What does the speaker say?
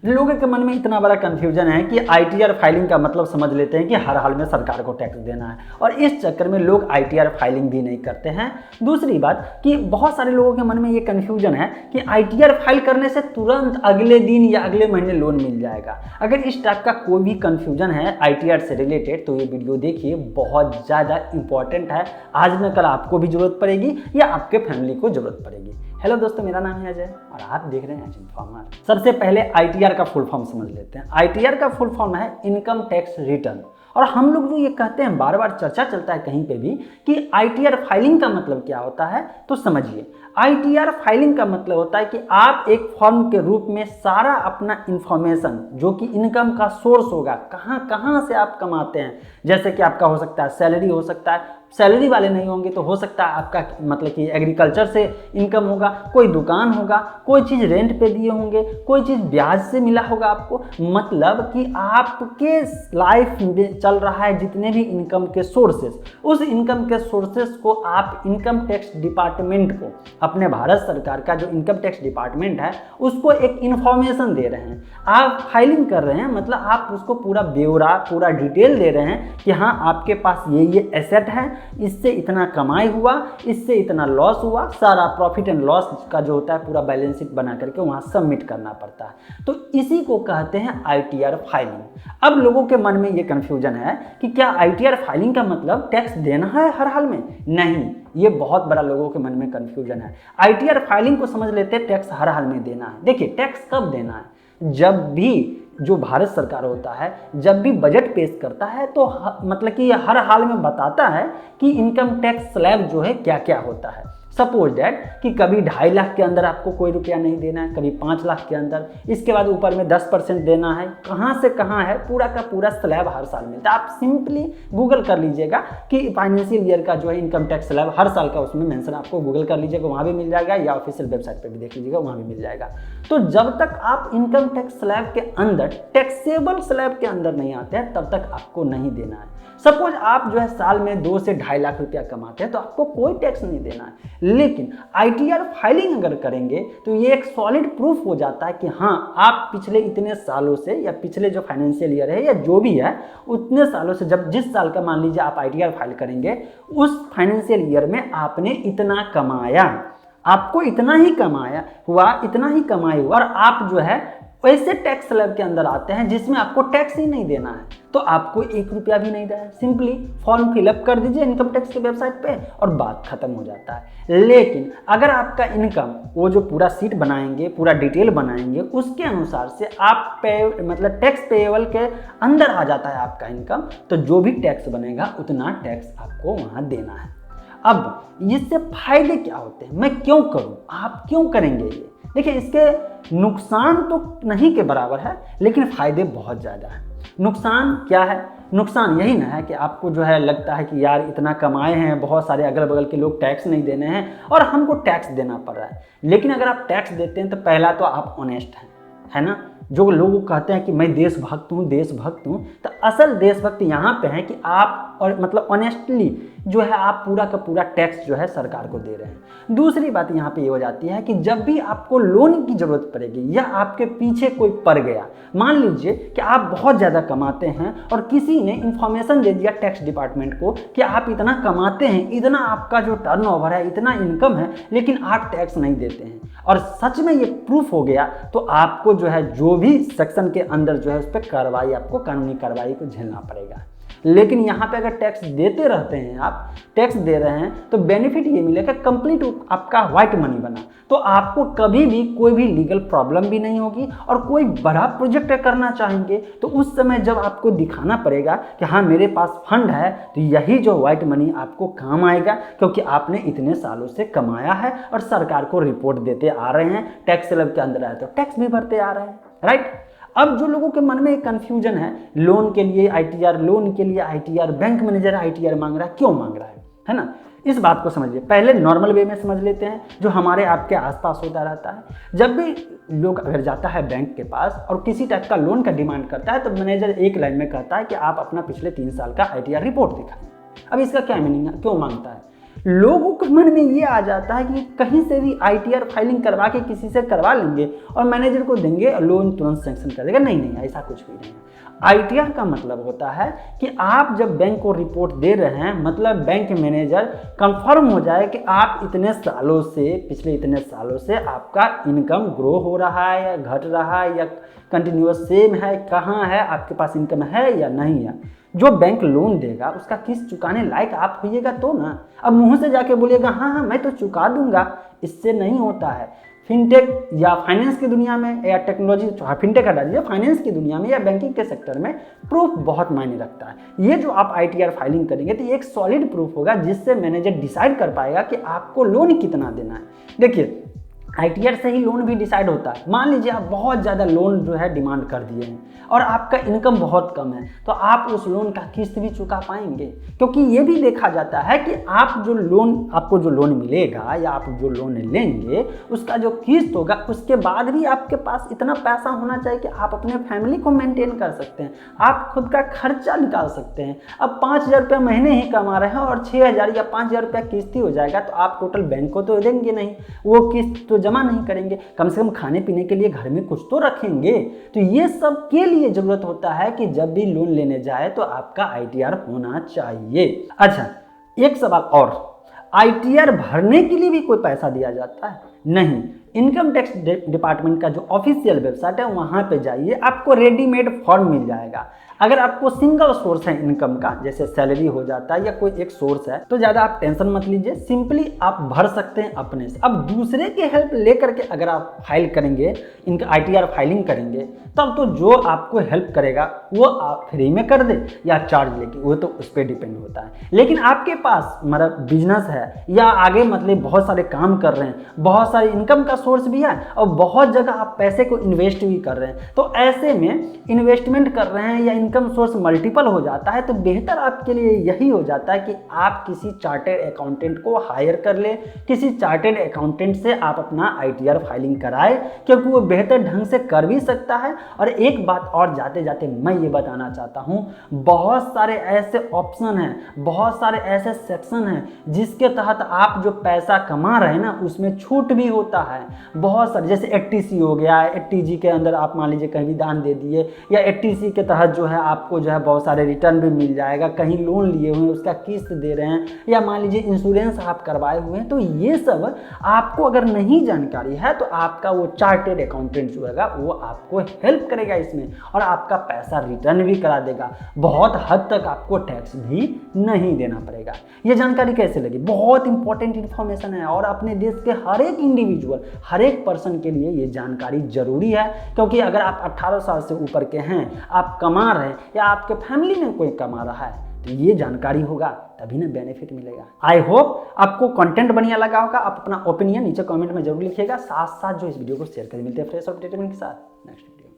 लोगों के मन में इतना बड़ा कंफ्यूजन है कि आईटीआर फाइलिंग का मतलब समझ लेते हैं कि हर हाल में सरकार को टैक्स देना है, और इस चक्कर में लोग आईटीआर फाइलिंग भी नहीं करते हैं। दूसरी बात कि बहुत सारे लोगों के मन में ये कंफ्यूजन है कि आईटीआर फाइल करने से तुरंत अगले दिन या अगले महीने लोन मिल जाएगा। अगर इस टाइप का कोई भी कंफ्यूजन है आईटीआर से रिलेटेड तो ये वीडियो देखिए, बहुत ज़्यादा इंपॉर्टेंट है। आज न कल आपको भी जरूरत पड़ेगी या आपके फैमिली को जरूरत पड़ेगी। हेलो दोस्तों, मेरा नाम है अजय और आप देख रहे हैं एज इन्फॉर्मर। सबसे पहले आईटीआर का फुल फॉर्म समझ लेते हैं। आईटीआर का फुल फॉर्म है इनकम टैक्स रिटर्न। और हम लोग जो ये कहते हैं, बार बार चर्चा चलता है कहीं पे भी कि आईटीआर फाइलिंग का मतलब क्या होता है, तो समझिए। आईटीआर फाइलिंग का मतलब होता है कि आप एक फॉर्म के रूप में सारा अपना इंफॉर्मेशन जो कि इनकम का सोर्स होगा, कहाँ कहाँ से आप कमाते हैं, जैसे कि आपका हो सकता है सैलरी, हो सकता है सैलरी वाले नहीं होंगे तो हो सकता है आपका मतलब कि एग्रीकल्चर से इनकम होगा, कोई दुकान होगा, कोई चीज़ रेंट पे दिए होंगे, कोई चीज़ ब्याज से मिला होगा आपको। मतलब कि आपके लाइफ में चल रहा है जितने भी इनकम के सोर्सेस, उस इनकम के सोर्सेस को आप इनकम टैक्स डिपार्टमेंट को, अपने भारत सरकार का जो इनकम टैक्स डिपार्टमेंट है उसको एक इन्फॉर्मेशन दे रहे हैं। आप फाइलिंग कर रहे हैं, मतलब आप उसको पूरा ब्यौरा, पूरा डिटेल दे रहे हैं कि हाँ आपके पास ये एसेट है, इससे इतना कमाई हुआ, इससे इतना लॉस हुआ, सारा प्रॉफिट एंड लॉस का जो होता है पूरा बैलेंस शीट बना करके वहाँ सबमिट करना पड़ता है। तो इसी को कहते हैं आईटीआर फाइलिंग। अब लोगों के मन में ये कंफ्यूजन है कि क्या आईटीआर फाइलिंग का मतलब टैक्स देना है हर हाल में? नहीं, ये बहुत बड़ा लोगों के मन में कंफ्यूजन है। आईटीआर फाइलिंग को समझ लेते हैं टैक्स हर हाल में देना है। देखिए, टैक्स कब देना है? जब भी जो भारत सरकार होता है जब भी बजट पेश करता है तो मतलब कि हर हाल में बताता है कि इनकम टैक्स स्लैब जो है क्या क्या होता है। सपोज दैट कि कभी 2.5 लाख के अंदर आपको कोई रुपया नहीं देना है, कभी 5 लाख के अंदर, इसके बाद ऊपर में 10% देना है, कहाँ से कहाँ है पूरा का पूरा स्लैब हर साल मिलता है। आप सिंपली गूगल कर लीजिएगा कि फाइनेंशियल ईयर का जो है इनकम टैक्स स्लैब हर साल का उसमें मेंशन आपको गूगल कर लीजिएगा, वहाँ भी मिल जाएगा, या ऑफिशियल वेबसाइट पर भी देख लीजिएगा, वहाँ भी मिल जाएगा। तो जब तक आप इनकम टैक्स स्लैब के अंदर, टैक्सेबल स्लैब के अंदर नहीं आते हैं तब तक आपको नहीं देना है। सपोज आप जो है साल में 2 से 2.5 लाख रुपया कमाते हैं तो आपको कोई टैक्स नहीं देना है। लेकिन आईटीआर फाइलिंग अगर करेंगे तो ये एक सॉलिड प्रूफ हो जाता है कि हाँ आप पिछले इतने सालों से, या पिछले जो फाइनेंशियल ईयर है या जो भी है उतने सालों से, जब जिस साल का मान लीजिए आप आईटीआर फाइल करेंगे, उस फाइनेंशियल ईयर में आपने इतना कमाया, आपको इतना ही कमाया हुआ, इतना ही कमाई हुआ, और आप जो है वैसे टैक्स स्लैब के अंदर आते हैं जिसमें आपको टैक्स ही नहीं देना है, तो आपको 1 रुपया भी नहीं देना है। सिंपली फॉर्म फिलअप कर दीजिए इनकम टैक्स के वेबसाइट पे और बात खत्म हो जाता है। लेकिन अगर आपका इनकम, वो जो पूरा सीट बनाएंगे, पूरा डिटेल बनाएंगे, उसके अनुसार से आप मतलब टैक्स पेएबल के अंदर आ जाता है आपका इनकम, तो जो भी टैक्स बनेगा उतना टैक्स आपको वहाँ देना है। अब इससे फायदे क्या होते हैं, मैं क्यों करूँ, आप क्यों करेंगे ये? देखिए, इसके नुकसान तो नहीं के बराबर है, लेकिन फ़ायदे बहुत ज़्यादा है। नुकसान क्या है? नुकसान यही ना है कि आपको जो है लगता है कि यार इतना कमाए हैं, बहुत सारे अगल बगल के लोग टैक्स नहीं देने हैं और हमको टैक्स देना पड़ रहा है। लेकिन अगर आप टैक्स देते हैं तो पहला तो आप ऑनेस्ट हैं, है ना। जो लोग कहते हैं कि मैं देशभक्त हूँ, देशभक्त हूँ, तो असल देशभक्त यहाँ पे है कि आप और मतलब ऑनेस्टली जो है आप पूरा का पूरा टैक्स जो है सरकार को दे रहे हैं। दूसरी बात यहाँ पे ये हो जाती है कि जब भी आपको लोन की ज़रूरत पड़ेगी या आपके पीछे कोई पड़ गया, मान लीजिए कि आप बहुत ज़्यादा कमाते हैं और किसी ने इन्फॉर्मेशन दे दिया टैक्स डिपार्टमेंट को कि आप इतना कमाते हैं, इतना आपका जो टर्नओवर है, इतना इनकम है, लेकिन आप टैक्स नहीं देते हैं, और सच में ये प्रूफ हो गया, तो आपको जो है जो भी सेक्शन के अंदर जो है उस पर कार्रवाई, आपको कानूनी कार्रवाई को झेलना पड़ेगा। लेकिन यहाँ पे अगर टैक्स देते रहते हैं, आप टैक्स दे रहे हैं, तो बेनिफिट ये मिलेगा, कंप्लीट आपका व्हाइट मनी बना, तो आपको कभी भी कोई भी लीगल प्रॉब्लम भी नहीं होगी। और कोई बड़ा प्रोजेक्ट करना चाहेंगे तो उस समय जब आपको दिखाना पड़ेगा कि हाँ मेरे पास फंड है, तो यही जो व्हाइट मनी आपको काम आएगा, क्योंकि आपने इतने सालों से कमाया है और सरकार को रिपोर्ट देते आ रहे हैं, टैक्स स्लैब के अंदर आए तो टैक्स भी भरते आ रहे हैं, राइट। अब जो लोगों के मन में एक कंफ्यूजन है, लोन के लिए आईटीआर, लोन के लिए आईटीआर, बैंक मैनेजर आईटीआर मांग रहा है, क्यों मांग रहा है ना। इस बात को समझिए, पहले नॉर्मल वे में समझ लेते हैं जो हमारे आपके आसपास होता रहता है। जब भी लोग अगर जाता है बैंक के पास और किसी टाइप का लोन का डिमांड करता है, तो मैनेजर एक लाइन में कहता है कि आप अपना पिछले 3 साल का आईटीआर रिपोर्ट दिखाएं। अब इसका क्या मीनिंग है, क्यों मांगता है? लोगों के मन में ये आ जाता है कि कहीं से भी ITR फाइलिंग करवा के किसी से करवा लेंगे और मैनेजर को देंगे, लोन तुरंत सेंक्शन कर देगा। नहीं, ऐसा कुछ भी नहीं है। ITR का मतलब होता है कि आप जब बैंक को रिपोर्ट दे रहे हैं, मतलब बैंक मैनेजर कंफर्म हो जाए कि आप इतने सालों से, पिछले इतने सालों से आपका इनकम ग्रो हो रहा है या घट रहा है या कंटिन्यूअस सेम है, कहाँ है, आपके पास इनकम है या नहीं है। जो बैंक लोन देगा उसका किस्त चुकाने लायक आप होइएगा तो ना। अब मुंह से जाके बोलिएगा हाँ मैं तो चुका दूंगा, इससे नहीं होता है। फिनटेक या फाइनेंस की दुनिया में या टेक्नोलॉजी, फिनटेक हटा दीजिए, फाइनेंस की दुनिया में या बैंकिंग के सेक्टर में प्रूफ बहुत मायने रखता है। ये जो आप ITR फाइलिंग करेंगे तो एक सॉलिड प्रूफ होगा जिससे मैनेजर डिसाइड कर पाएगा कि आपको लोन कितना देना है। देखिए ITR से ही लोन भी डिसाइड होता है। मान लीजिए आप बहुत ज़्यादा लोन जो है डिमांड कर दिए हैं और आपका इनकम बहुत कम है, तो आप उस लोन का किस्त भी चुका पाएंगे? क्योंकि ये भी देखा जाता है कि आप जो लोन, आपको जो लोन मिलेगा या आप जो लोन लेंगे उसका जो किस्त होगा, उसके बाद भी आपके पास इतना पैसा होना चाहिए कि आप अपने फैमिली को मेंटेन कर सकते हैं, आप खुद का खर्चा निकाल सकते हैं। अब 5,000 रुपया महीने ही कमा रहे हैं और 6,000 या 5,000 रुपया किस्त ही हो जाएगा, तो आप टोटल बैंक को तो देंगे नहीं, वो किस्त तो जमा नहीं करेंगे, कम से कम खाने पीने के लिए घर में कुछ तो रखेंगे। तो ये सब के लिए जरूरत होता है कि जब भी लोन लेने जाए तो आपका ITR होना चाहिए। अच्छा, एक सवाल और, ITR भरने के लिए भी कोई पैसा दिया जाता है? नहीं। इनकम टैक्स डिपार्टमेंट का जो ऑफिशियल वेबसाइट है वहां पे जाइए, आपको रेडीमेड फॉर्म मिल जाएगा। अगर आपको सिंगल सोर्स है इनकम का, जैसे सैलरी हो जाता है या कोई एक सोर्स है, तो ज़्यादा आप टेंशन मत लीजिए, सिंपली आप भर सकते हैं अपने से। अब दूसरे की हेल्प लेकर के अगर आप फाइल करेंगे, इनका ITR फाइलिंग करेंगे, तब तो जो आपको हेल्प करेगा वो आप फ्री में कर दे या चार्ज लेके, वो तो उस पर डिपेंड होता है। लेकिन आपके पास मतलब बिजनेस है या आगे मतलब बहुत सारे काम कर रहे हैं, बहुत सारे इनकम का सोर्स भी है और बहुत जगह आप पैसे को इन्वेस्ट भी कर रहे हैं, तो ऐसे में इन्वेस्टमेंट कर रहे हैं या इनकम सोर्स मल्टीपल हो जाता है, तो बेहतर आपके लिए यही हो जाता है कि आप किसी चार्टेड अकाउंटेंट को हायर कर ले, किसी चार्टेड अकाउंटेंट से आप अपना ITR फाइलिंग कराए, क्योंकि वो बेहतर ढंग से कर भी सकता है। और एक बात और जाते जाते मैं ये बताना चाहता हूँ, बहुत सारे ऐसे ऑप्शन हैं, बहुत सारे ऐसे सेक्शन हैं जिसके तहत आप जो पैसा कमा रहे हैं ना उसमें छूट भी होता है। बहुत सारे, जैसे 80C हो गया, 80G के अंदर आप मान लीजिए कहीं भी दान दे दिए, या 80C के तहत जो है आपको जो है बहुत सारे रिटर्न भी मिल जाएगा, कहीं लोन लिए हुए हैं उसका किस्त दे रहे हैं, या मान लीजिए इंश्योरेंस आप करवाए हुए हैं। तो ये सब आपको अगर नहीं जानकारी है तो आपका वो चार्टेड अकाउंटेंट जो है वो आपको हेल्प करेगा इसमें और आपका पैसा रिटर्न भी करा देगा। बहुत हद तक आपको टैक्स भी नहीं देना पड़ेगा। ये जानकारी कैसे लगी? बहुत इंपॉर्टेंट इन्फॉर्मेशन है और अपने देश के हर एक इंडिविजुअल, हर एक पर्सन के लिए ये जानकारी जरूरी है, क्योंकि अगर आप 18 साल से ऊपर के हैं, आप कमा रहे हैं या आपके फैमिली में कोई कमा रहा है, तो ये जानकारी होगा तभी ना बेनिफिट मिलेगा। आई होप आपको कंटेंट बढ़िया लगा होगा। आप अपना ओपिनियन नीचे कमेंट में जरूर लिखिएगा, साथ साथ जो इस वीडियो को शेयर करें। मिलते हैं फ्रेश अपडेट के साथ नेक्स्ट।